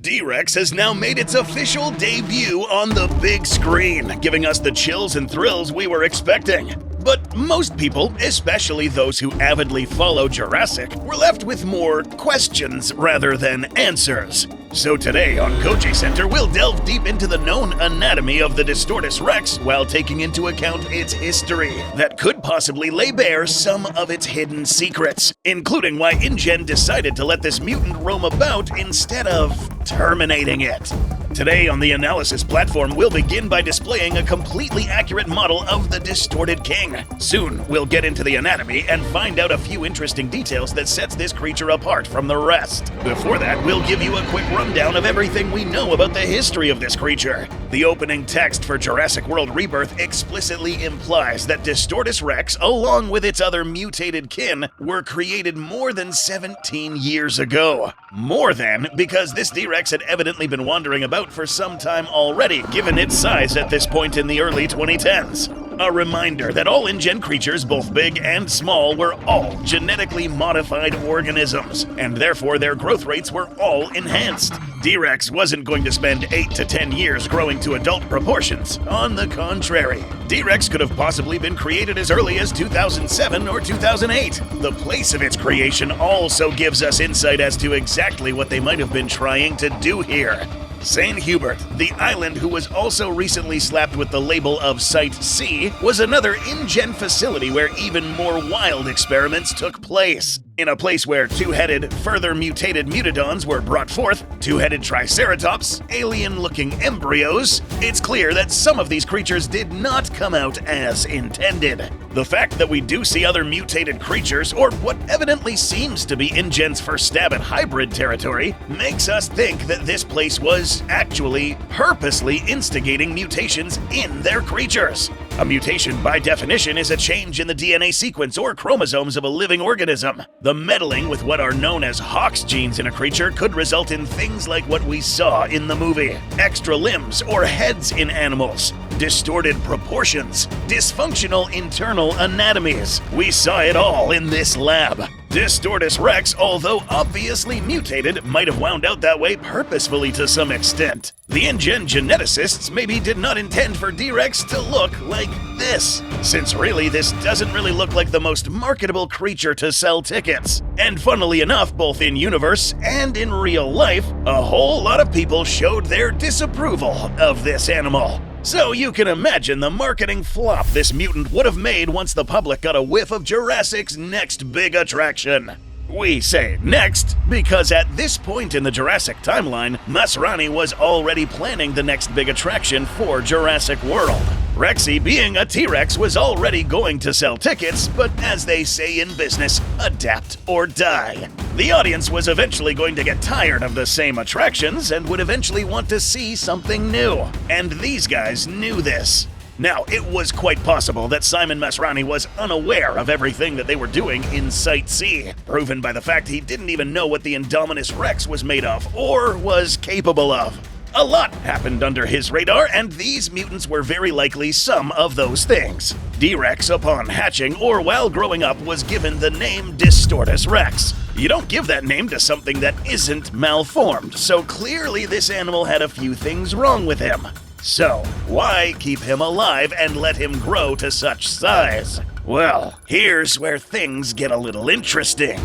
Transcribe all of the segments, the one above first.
D-Rex has now made its official debut on the big screen, giving us the chills and thrills we were expecting. But most people, especially those who avidly follow Jurassic, were left with more questions rather than answers. So today on Koji Center, we'll delve deep into the known anatomy of the Distortus Rex while taking into account its history that could possibly lay bare some of its hidden secrets, including why InGen decided to let this mutant roam about instead of terminating it. Today on the analysis platform, we'll begin by displaying a completely accurate model of the Distorted King. Soon, we'll get into the anatomy and find out a few interesting details that sets this creature apart from the rest. Before that, we'll give you a quick rundown of everything we know about the history of this creature. The opening text for Jurassic World Rebirth explicitly implies that Distortus Rex, along with its other mutated kin, were created more than 17 years ago. More than, because this D-Rex had evidently been wandering about for some time already, given its size at this point in the early 2010s. A reminder that all InGen creatures, both big and small, were all genetically modified organisms, and therefore their growth rates were all enhanced. D-Rex wasn't going to spend 8 to 10 years growing to adult proportions. On the contrary, D-Rex could have possibly been created as early as 2007 or 2008. The place of its creation also gives us insight as to exactly what they might have been trying to do here. St. Hubert, the island who was also recently slapped with the label of Site C, was another InGen facility where even more wild experiments took place. In a place where two-headed, further mutated mutadons were brought forth, two-headed triceratops, alien-looking embryos, it's clear that some of these creatures did not come out as intended. The fact that we do see other mutated creatures, or what evidently seems to be InGen's first stab at hybrid territory, makes us think that this place was actually purposely instigating mutations in their creatures. A mutation, by definition, is a change in the DNA sequence or chromosomes of a living organism. The meddling with what are known as Hox genes in a creature could result in things like what we saw in the movie: extra limbs or heads in animals, distorted proportions, dysfunctional internal anatomies. We saw it all in this lab. Distortus Rex, although obviously mutated, might have wound out that way purposefully to some extent. The InGen geneticists maybe did not intend for D-Rex to look like this, since really this doesn't really look like the most marketable creature to sell tickets. And funnily enough, both in universe and in real life, a whole lot of people showed their disapproval of this animal. So you can imagine the marketing flop this mutant would have made once the public got a whiff of Jurassic's next big attraction. We say next because at this point in the Jurassic timeline, Masrani was already planning the next big attraction for Jurassic World. Rexy, being a T-Rex, was already going to sell tickets, but as they say in business, adapt or die. The audience was eventually going to get tired of the same attractions and would eventually want to see something new. And these guys knew this. Now, it was quite possible that Simon Masrani was unaware of everything that they were doing in Site C, proven by the fact he didn't even know what the Indominus Rex was made of or was capable of. A lot happened under his radar, and these mutants were very likely some of those things. D-Rex, upon hatching or while growing up, was given the name Distortus Rex. You don't give that name to something that isn't malformed, so clearly this animal had a few things wrong with him. So, why keep him alive and let him grow to such size? Well, here's where things get a little interesting.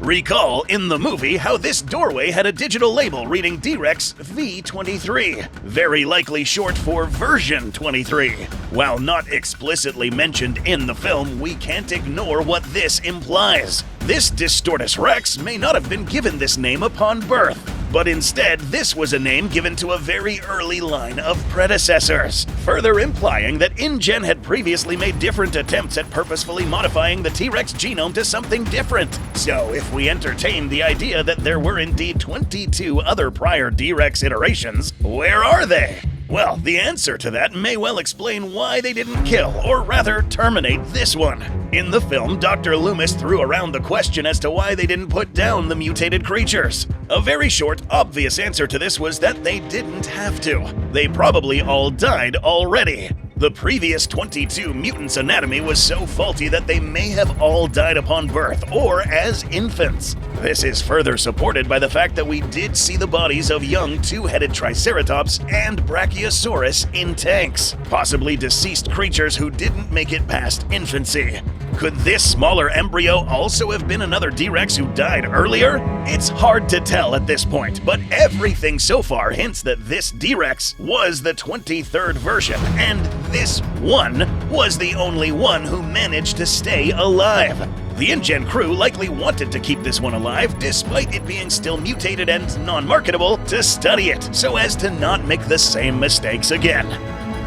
Recall in the movie how this doorway had a digital label reading D-Rex V23, very likely short for version 23. While not explicitly mentioned in the film, we can't ignore what this implies. This Distortus Rex may not have been given this name upon birth, but instead this was a name given to a very early line of predecessors, further implying that InGen had previously made different attempts at purposefully modifying the T-Rex genome to something different. So if we entertain the idea that there were indeed 22 other prior D-Rex iterations, where are they? Well, the answer to that may well explain why they didn't kill, or rather terminate, this one. In the film, Dr. Loomis threw around the question as to why they didn't put down the mutated creatures. A very short, obvious answer to this was that they didn't have to. They probably all died already. The previous 22 mutants' anatomy was so faulty that they may have all died upon birth or as infants. This is further supported by the fact that we did see the bodies of young two-headed Triceratops and Brachiosaurus in tanks, possibly deceased creatures who didn't make it past infancy. Could this smaller embryo also have been another D-Rex who died earlier? It's hard to tell at this point, but everything so far hints that this D-Rex was the 23rd version, and this one was the only one who managed to stay alive. The InGen crew likely wanted to keep this one alive, despite it being still mutated and non-marketable, to study it, so as to not make the same mistakes again.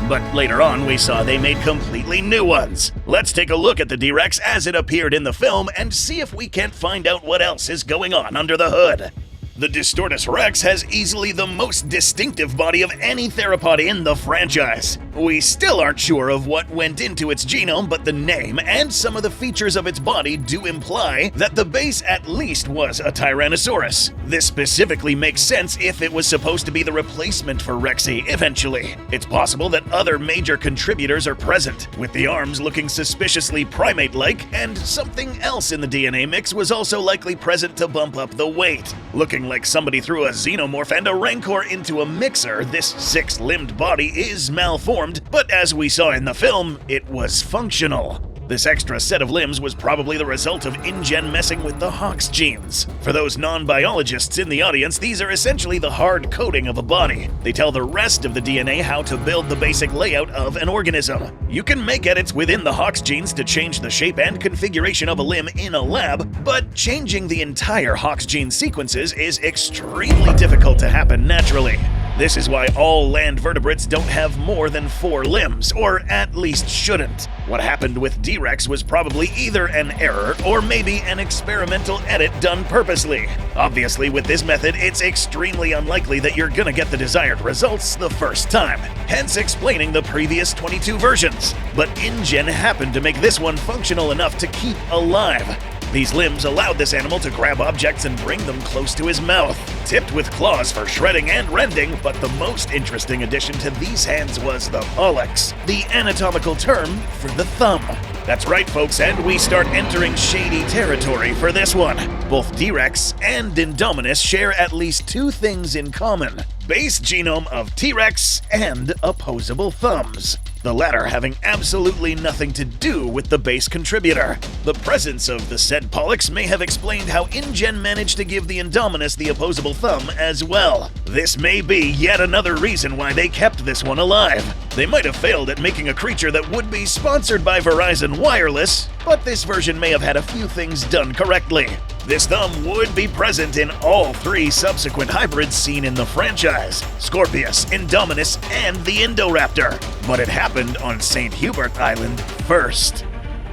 But later on, we saw they made completely new ones. Let's take a look at the D-Rex as it appeared in the film and see if we can't find out what else is going on under the hood. The Distortus Rex has easily the most distinctive body of any theropod in the franchise. We still aren't sure of what went into its genome, but the name and some of the features of its body do imply that the base at least was a Tyrannosaurus. This specifically makes sense if it was supposed to be the replacement for Rexy eventually. It's possible that other major contributors are present, with the arms looking suspiciously primate-like, and something else in the DNA mix was also likely present to bump up the weight. Looking like somebody threw a xenomorph and a rancor into a mixer, this six-limbed body is malformed, but as we saw in the film, it was functional. This extra set of limbs was probably the result of InGen messing with the Hox genes. For those non-biologists in the audience, these are essentially the hard coding of a body. They tell the rest of the DNA how to build the basic layout of an organism. You can make edits within the Hox genes to change the shape and configuration of a limb in a lab, but changing the entire Hox gene sequences is extremely difficult to happen naturally. This is why all land vertebrates don't have more than 4 limbs, or at least shouldn't. What happened with D-Rex was probably either an error or maybe an experimental edit done purposely. Obviously, with this method, it's extremely unlikely that you're gonna get the desired results the first time, hence explaining the previous 22 versions. But InGen happened to make this one functional enough to keep alive. These limbs allowed this animal to grab objects and bring them close to his mouth, tipped with claws for shredding and rending, but the most interesting addition to these hands was the pollex, the anatomical term for the thumb. That's right, folks, and we start entering shady territory for this one. Both D-Rex and Indominus share at least 2 things in common: base genome of T-Rex and opposable thumbs. The latter having absolutely nothing to do with the base contributor. The presence of the said pollex may have explained how InGen managed to give the Indominus the opposable thumb as well. This may be yet another reason why they kept this one alive. They might have failed at making a creature that would be sponsored by Verizon Wireless, but this version may have had a few things done correctly. This thumb would be present in all 3 subsequent hybrids seen in the franchise: Scorpius, Indominus, and the Indoraptor. But it happened on St. Hubert Island first.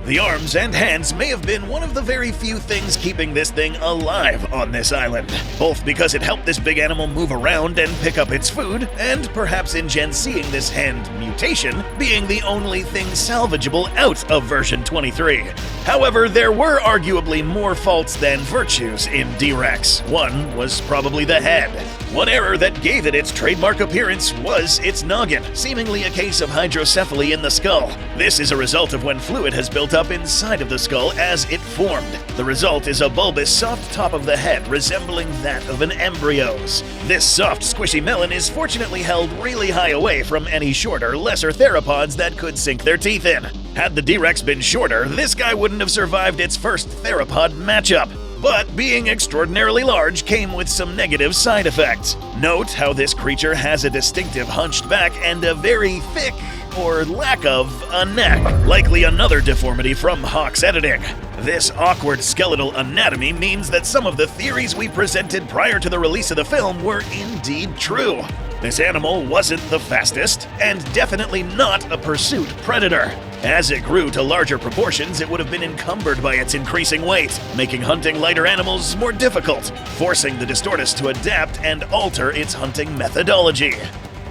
The arms and hands may have been one of the very few things keeping this thing alive on this island, both because it helped this big animal move around and pick up its food, and perhaps InGen seeing this hand mutation being the only thing salvageable out of version 23. However, there were arguably more faults than virtues in D-Rex. One was probably the head. One error that gave it its trademark appearance was its noggin, seemingly a case of hydrocephaly in the skull. This is a result of when fluid has built up inside of the skull as it formed. The result is a bulbous, soft top of the head resembling that of an embryo's. This soft, squishy melon is fortunately held really high away from any shorter, lesser theropods that could sink their teeth in. Had the D-Rex been shorter, this guy wouldn't have survived its first theropod matchup. But being extraordinarily large came with some negative side effects. Note how this creature has a distinctive hunched back and a very thick, or lack of, a neck, likely another deformity from Hox editing. This awkward skeletal anatomy means that some of the theories we presented prior to the release of the film were indeed true. This animal wasn't the fastest, and definitely not a pursuit predator. As it grew to larger proportions, it would have been encumbered by its increasing weight, making hunting lighter animals more difficult, forcing the Distortus to adapt and alter its hunting methodology.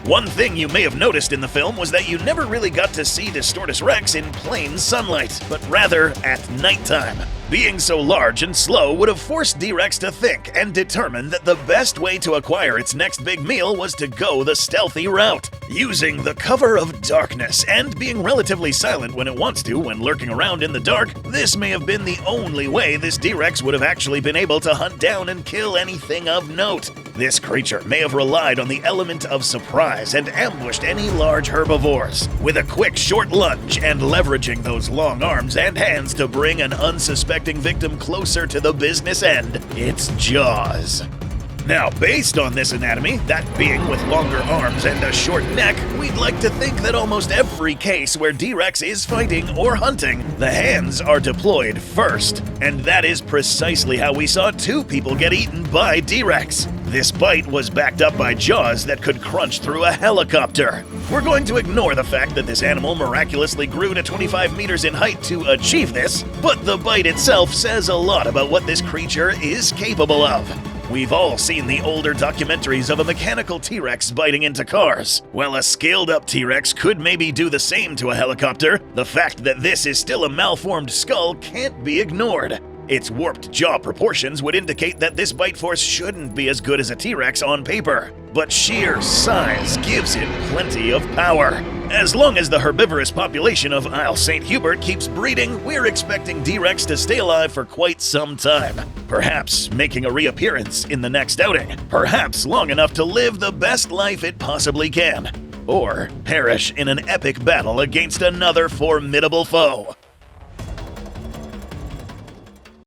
One thing you may have noticed in the film was that you never really got to see Distortus Rex in plain sunlight, but rather at nighttime. Being so large and slow would have forced D-Rex to think and determine that the best way to acquire its next big meal was to go the stealthy route. Using the cover of darkness and being relatively silent when it wants to when lurking around in the dark, this may have been the only way this D-Rex would have actually been able to hunt down and kill anything of note. This creature may have relied on the element of surprise and ambushed any large herbivores, with a quick short lunge and leveraging those long arms and hands to bring an unsuspecting victim closer to the business end, its jaws. Now, based on this anatomy, that being with longer arms and a short neck, we'd like to think that almost every case where D-Rex is fighting or hunting, the hands are deployed first. And that is precisely how we saw 2 people get eaten by D-Rex. This bite was backed up by jaws that could crunch through a helicopter. We're going to ignore the fact that this animal miraculously grew to 25 meters in height to achieve this, but the bite itself says a lot about what this creature is capable of. We've all seen the older documentaries of a mechanical T-Rex biting into cars. While a scaled-up T-Rex could maybe do the same to a helicopter, the fact that this is still a malformed skull can't be ignored. Its warped jaw proportions would indicate that this bite force shouldn't be as good as a T-Rex on paper, but sheer size gives it plenty of power. As long as the herbivorous population of Isle St. Hubert keeps breeding, we're expecting D-Rex to stay alive for quite some time. Perhaps making a reappearance in the next outing. Perhaps long enough to live the best life it possibly can. Or perish in an epic battle against another formidable foe.